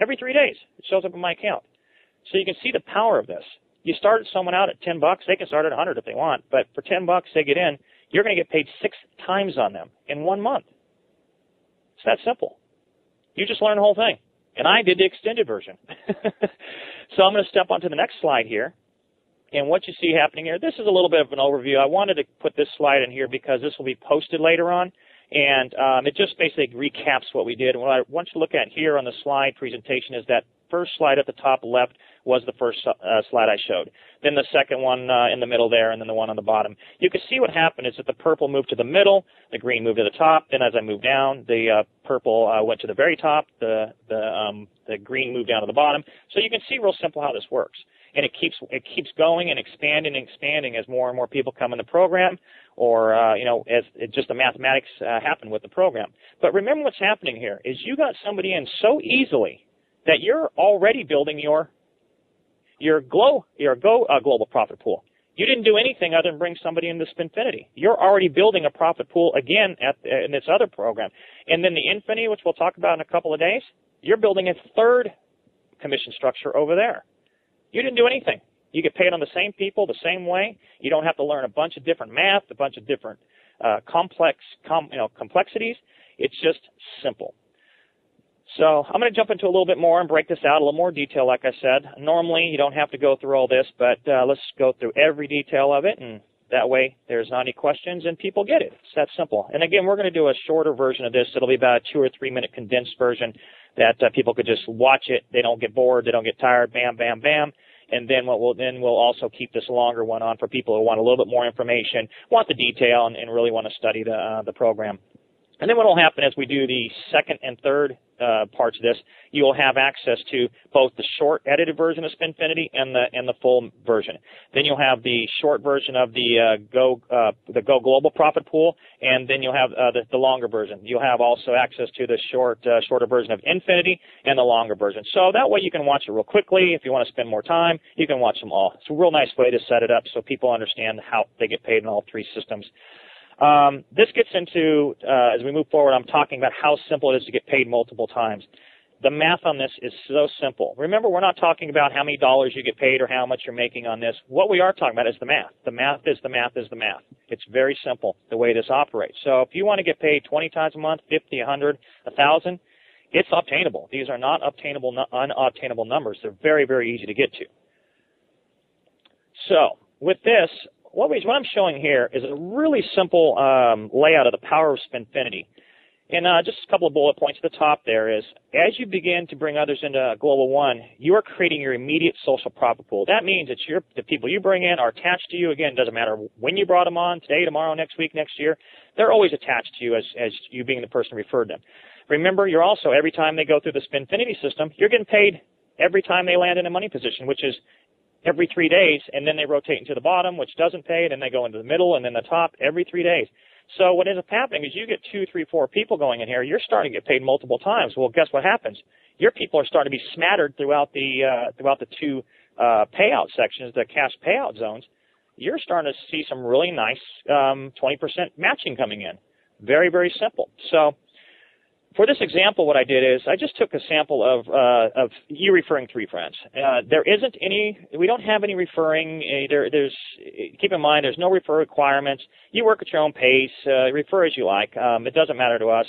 Every 3 days, it shows up in my account. So you can see the power of this. You started someone out at $10, they can start at 100 if they want, but for $10 they get in, you're going to get paid 6 times on them in 1 month. It's that simple. You just learn the whole thing. And I did the extended version. So I'm going to step on to the next slide here. And what you see happening here, this is a little bit of an overview. I wanted to put this slide in here because this will be posted later on. And it just basically recaps what we did. And what I want you to look at here on the slide presentation is that first slide at the top left was the first slide I showed. Then the second one in the middle there, and then the one on the bottom. You can see what happened is that the purple moved to the middle, the green moved to the top. Then as I moved down, the purple went to the very top, the green moved down to the bottom. So you can see real simple how this works. And it keeps going and expanding as more and more people come in the program, or as just the mathematics happen with the program. But remember what's happening here is you got somebody in so easily that you're already building your global profit pool. You didn't do anything other than bring somebody into Spinfinity. You're already building a profit pool again in this other program. And then the Infinity, which we'll talk about in a couple of days, you're building a third commission structure over there. You didn't do anything. You get paid on the same people, the same way. You don't have to learn a bunch of different math, a bunch of different complexities. It's just simple. So I'm going to jump into a little bit more and break this out a little more detail, like I said. Normally, you don't have to go through all this, but let's go through every detail of it, and that way there's not any questions and people get it. It's that simple. And again, we're going to do a shorter version of this. It'll be about a 2 or 3 minute condensed version that people could just watch it. They don't get bored. They don't get tired. Bam, bam, bam. And then we'll also keep this longer one on for people who want a little bit more information, want the detail, and really want to study the program. And then what will happen as we do the second and third parts of this, you'll have access to both the short edited version of Spinfinity and the full version. Then you'll have the short version of the Go Global Profit Pool, and then you'll have the longer version. You'll have also access to the shorter version of Infinity and the longer version. So that way you can watch it real quickly. If you want to spend more time, you can watch them all. It's a real nice way to set it up so people understand how they get paid in all three systems. This gets into, as we move forward, I'm talking about how simple it is to get paid multiple times. The math on this is so simple. Remember, we're not talking about how many dollars you get paid or how much you're making on this. What we are talking about is the math. The math is the math is the math. It's very simple, the way this operates. So if you want to get paid 20 times a month, 50, 100, 1,000, it's obtainable. These are not unobtainable numbers. They're very, very easy to get to. So with this, what I'm showing here is a really simple layout of the power of Spinfinity. And just a couple of bullet points at the top there is, as you begin to bring others into GlobalOne, you are creating your immediate social profit pool. That means that the people you bring in are attached to you. Again, it doesn't matter when you brought them on, today, tomorrow, next week, next year. They're always attached to you as you being the person who referred them. Remember, you're also, every time they go through the Spinfinity system, you're getting paid every time they land in a money position, which is every 3 days, and then they rotate into the bottom, which doesn't pay, and then they go into the middle, and then the top every 3 days. So what ends up happening is you get 2, 3, 4 people going in here. You're starting to get paid multiple times. Well, guess what happens? Your people are starting to be smattered throughout the two payout sections, the cash payout zones. You're starting to see some really nice 20% matching coming in. Very, very simple. So for this example, what I did is I just took a sample of you referring 3 friends. There isn't any, we don't have any referring. Keep in mind, there's no refer requirements. You work at your own pace. Refer as you like. It doesn't matter to us.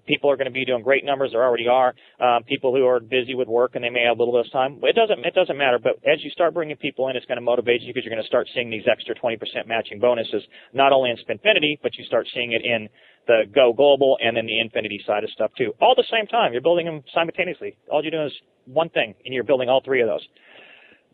People are going to be doing great numbers. There already are. People who are busy with work and they may have a little bit of time. It doesn't matter. But as you start bringing people in, it's going to motivate you because you're going to start seeing these extra 20% matching bonuses, not only in Spinfinity, but you start seeing it in the Go Global and then the Infinity side of stuff too. All at the same time. You're building them simultaneously. All you're doing is one thing, and you're building all 3 of those.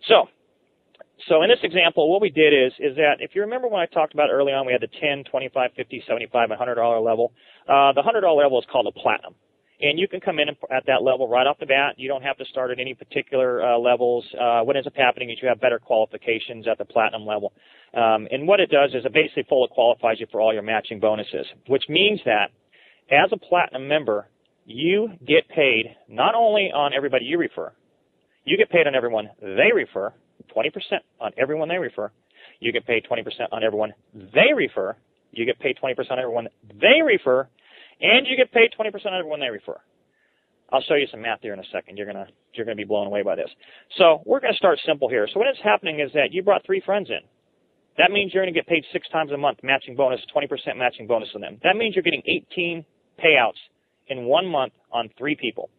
So in this example, what we did is that if you remember when I talked about early on, we had the 10, 25, 50, 75, and $100 level. The $100 level is called a platinum. And you can come in at that level right off the bat. You don't have to start at any particular levels. What ends up happening is you have better qualifications at the platinum level. And what it does is it basically fully qualifies you for all your matching bonuses, which means that as a platinum member, you get paid not only on everybody you refer, you get paid on everyone they refer, 20% on everyone they refer. You get paid 20% on everyone they refer. You get paid 20% on everyone they refer. And you get paid 20% on everyone they refer. I'll show you some math here in a second. You're gonna be blown away by this. So we're going to start simple here. So what is happening is that you brought 3 friends in. That means you're going to get paid 6 times a month, matching bonus, 20% matching bonus on them. That means you're getting 18 payouts in 1 month on 3 people.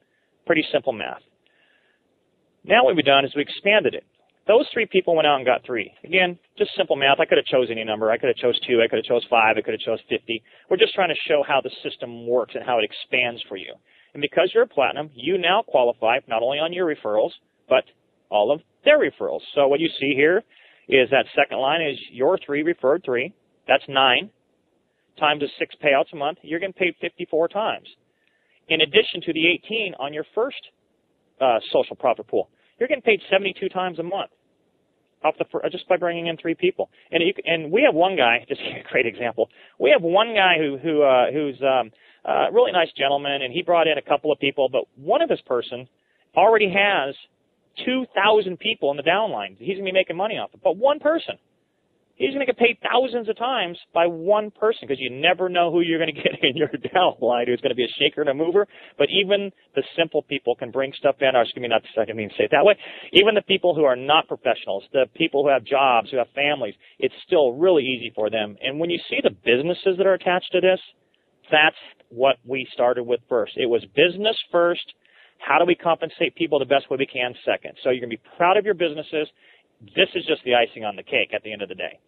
Pretty simple math. Now what we've done is we expanded it. Those 3 people went out and got 3. Again, just simple math. I could have chose any number. I could have chose 2. I could have chose 5. I could have chose 50. We're just trying to show how the system works and how it expands for you. And because you're a platinum, you now qualify not only on your referrals, but all of their referrals. So what you see here is that second line is your 3 referred 3. That's 9 times the 6 payouts a month. You're getting paid 54 times. In addition to the 18 on your first social profit pool, you're getting paid 72 times a month off just by bringing in 3 people. And we have one guy, just a great example. We have one guy who's a really nice gentleman, and he brought in a couple of people, but one of his person already has 2,000 people in the downline he's going to be making money off of. But one person. He's going to get paid thousands of times by one person because you never know who you're going to get in your downline who's going to be a shaker and a mover. But even the simple people can bring stuff in. Or excuse me, I didn't mean to say it that way. Even the people who are not professionals, the people who have jobs, who have families, it's still really easy for them. And when you see the businesses that are attached to this, that's what we started with first. It was business first. How do we compensate people the best way we can second? So you're going to be proud of your businesses. This is just the icing on the cake at the end of the day.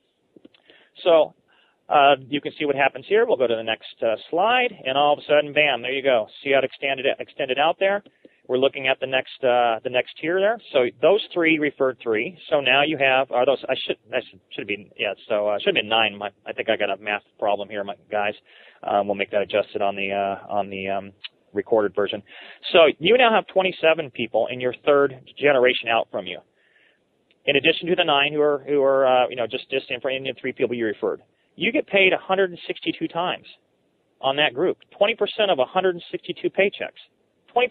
So you can see what happens here. We'll go to the next slide, and all of a sudden, bam, there you go. See how it extended out there? We're looking at the next tier there. So those 3 referred 3. So now you have are those. I should have been So should have been 9. I think I got a math problem here, my guys. We'll make that adjusted on the recorded version. So you now have 27 people in your 3rd generation out from you. In addition to the 9 who are just in front of the 3 people you referred, you get paid 162 times on that group. 20% of 162 paychecks. 20%.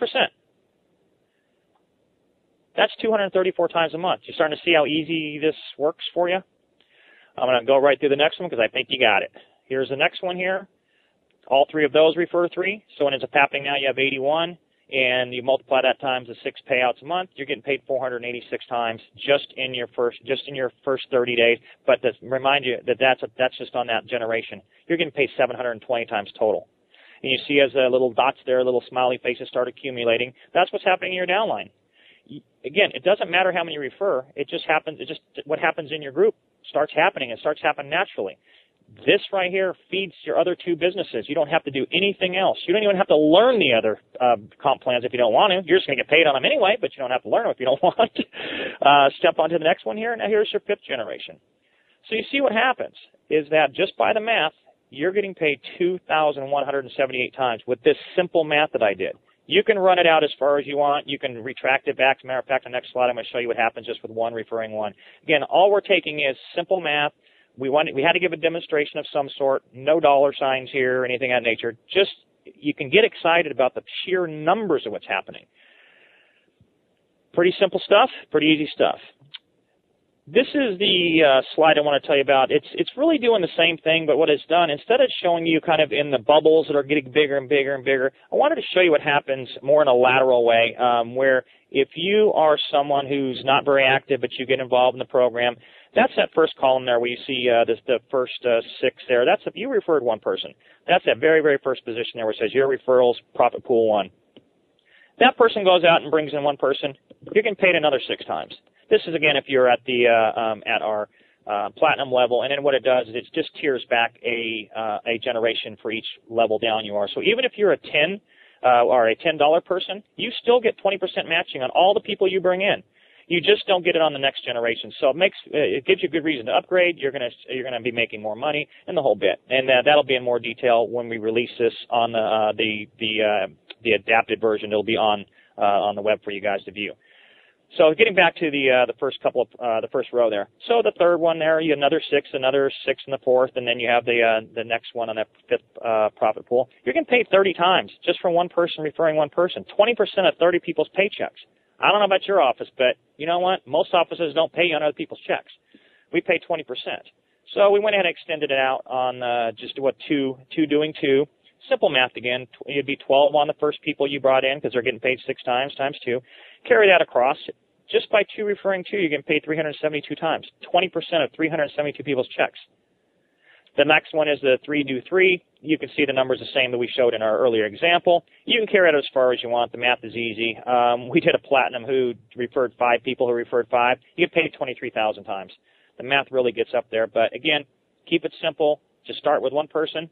That's 234 times a month. You're starting to see how easy this works for you. I'm going to go right through the next one because I think you got it. Here's the next one here. All 3 of those refer 3. So when it's happening now, you have 81. And you multiply that times the 6 payouts a month, you're getting paid 486 times just in your first 30 days. But to remind you that that's just on that generation. You're getting paid 720 times total. And you see as the little dots there, little smiley faces start accumulating. That's what's happening in your downline. Again, it doesn't matter how many you refer. It just happens. What happens in your group starts happening. It starts happening naturally. This right here feeds your other 2 businesses. You don't have to do anything else. You don't even have to learn the other comp plans if you don't want to. You're just going to get paid on them anyway, but you don't have to learn them if you don't want to. Step on to the next one here. Now here's your 5th generation. So you see what happens is that just by the math, you're getting paid 2,178 times with this simple math that I did. You can run it out as far as you want. You can retract it back. As a matter of fact, the next slide I'm going to show you what happens just with 1 referring 1. Again, all we're taking is simple math. We had to give a demonstration of some sort, no dollar signs here or anything of that nature. Just you can get excited about the sheer numbers of what's happening. Pretty simple stuff, pretty easy stuff. This is the slide I want to tell you about. It's really doing the same thing, but what it's done, instead of showing you kind of in the bubbles that are getting bigger and bigger and bigger, I wanted to show you what happens more in a lateral way, where if you are someone who's not very active but you get involved in the program, that's that first column there where you see the first 6 there. That's if you referred 1 person. That's that very, very first position there where it says your referrals, profit pool 1. That person goes out and brings in 1 person. You're getting paid another 6 times. This is, again, if you're at the at our platinum level, and then what it does is it just tiers back a generation for each level down you are. So even if you're a 10 or a $10 person, you still get 20% matching on all the people you bring in. You just don't get it on the next generation. So it gives you a good reason to upgrade. You're gonna be making more money and the whole bit. And that'll be in more detail when we release this on the adapted version. It'll be on the web for you guys to view. So getting back to the first couple of the first row there. So the 3rd one there, you have another 6 in the 4th, and then you have the next one on that 5th profit pool. You're getting paid 30 times just from 1 person referring 1 person. 20% of 30 people's paychecks. I don't know about your office, but you know what? Most offices don't pay you on other people's checks. We pay 20%. So we went ahead and extended it out on just 2 doing 2. Simple math again. It'd be 12 on the first people you brought in because they're getting paid 6 times, times 2. Carry that across. Just by 2 referring 2, you're getting paid 372 times, 20% of 372 people's checks. The next one is the 3 do 3. You can see the numbers the same that we showed in our earlier example. You can carry it as far as you want. The math is easy. We did a platinum who referred 5 people who referred 5. You get paid 23,000 times. The math really gets up there. But again, keep it simple. Just start with one person.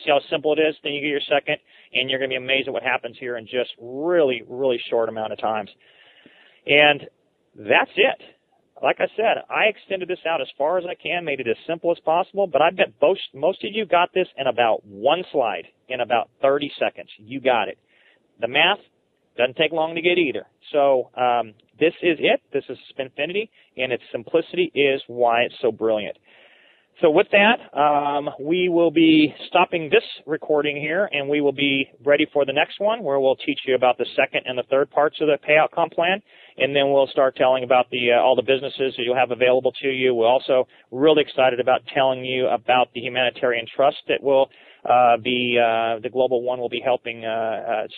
See how simple it is. Then you get your second, and you're going to be amazed at what happens here in just really, really short amount of times. And that's it. Like I said, I extended this out as far as I can, made it as simple as possible, but I bet most of you got this in about one slide, in about 30 seconds. You got it. The math doesn't take long to get either. So this is it. This is Spinfinity, and its simplicity is why it's so brilliant. So with that, we will be stopping this recording here, and we will be ready for the next one, where we'll teach you about the second and the third parts of the payout comp plan, and then we'll start telling about all the businesses that you'll have available to you. We're also really excited about telling you about the humanitarian trust that will the GlobalOne will be helping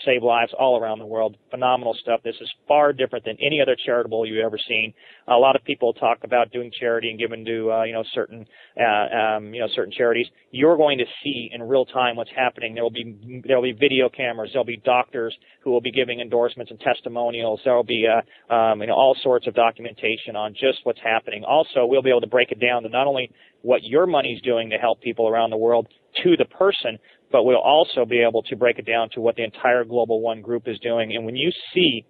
save lives all around the world. Phenomenal stuff. This is far different than any other charitable you've ever seen. A lot of people talk about doing charity and giving to certain certain charities. You're going to see in real time what's happening. There will be video cameras. There'll be doctors who will be giving endorsements and testimonials. There will be all sorts of documentation on just what's happening. Also, we'll be able to break it down to not only what your money's doing to help people around the world to the person, but we'll also be able to break it down to what the entire GlobalOne group is doing. And when you see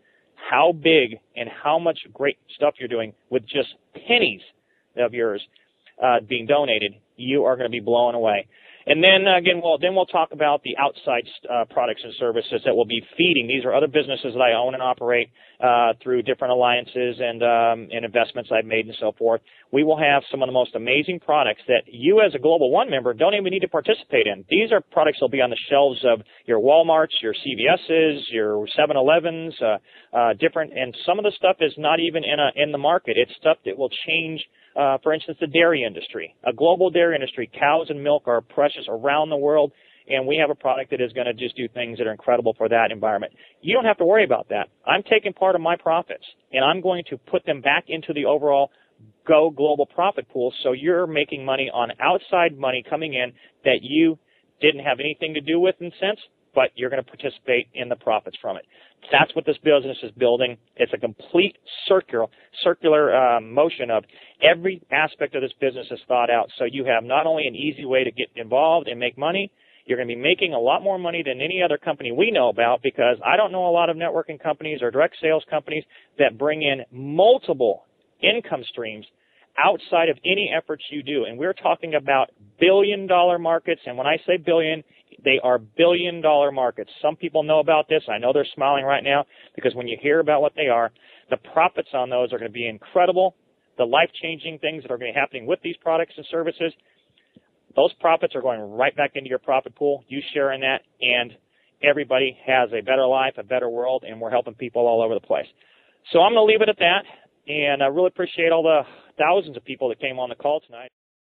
how big and how much great stuff you're doing with just pennies of yours being donated, you are going to be blown away. And then again, we'll talk about the outside products and services that we'll be feeding. These are other businesses that I own and operate through different alliances and investments I've made and so forth. We will have some of the most amazing products that you as a GlobalOne member don't even need to participate in. These are products that will be on the shelves of your Walmarts, your CVS's, your 7-Elevens, different. And some of the stuff is not even in the market. It's stuff that will change. For instance, the dairy industry, a global dairy industry. Cows and milk are precious around the world, and we have a product that is going to just do things that are incredible for that environment. You don't have to worry about that. I'm taking part of my profits, and I'm going to put them back into the overall Go Global profit pool, so you're making money on outside money coming in that you didn't have anything to do with in a sense, but you're going to participate in the profits from it. That's what this business is building. It's a complete circular motion of every aspect of this business is thought out. So you have not only an easy way to get involved and make money, you're going to be making a lot more money than any other company we know about, because I don't know a lot of networking companies or direct sales companies that bring in multiple income streams outside of any efforts you do. And we're talking about billion-dollar markets. And when I say billion, they are billion-dollar markets. Some people know about this. I know they're smiling right now, because when you hear about what they are, the profits on those are going to be incredible. The life-changing things that are going to be happening with these products and services, those profits are going right back into your profit pool. You share in that, and everybody has a better life, a better world, and we're helping people all over the place. So I'm going to leave it at that, and I really appreciate all the thousands of people that came on the call tonight.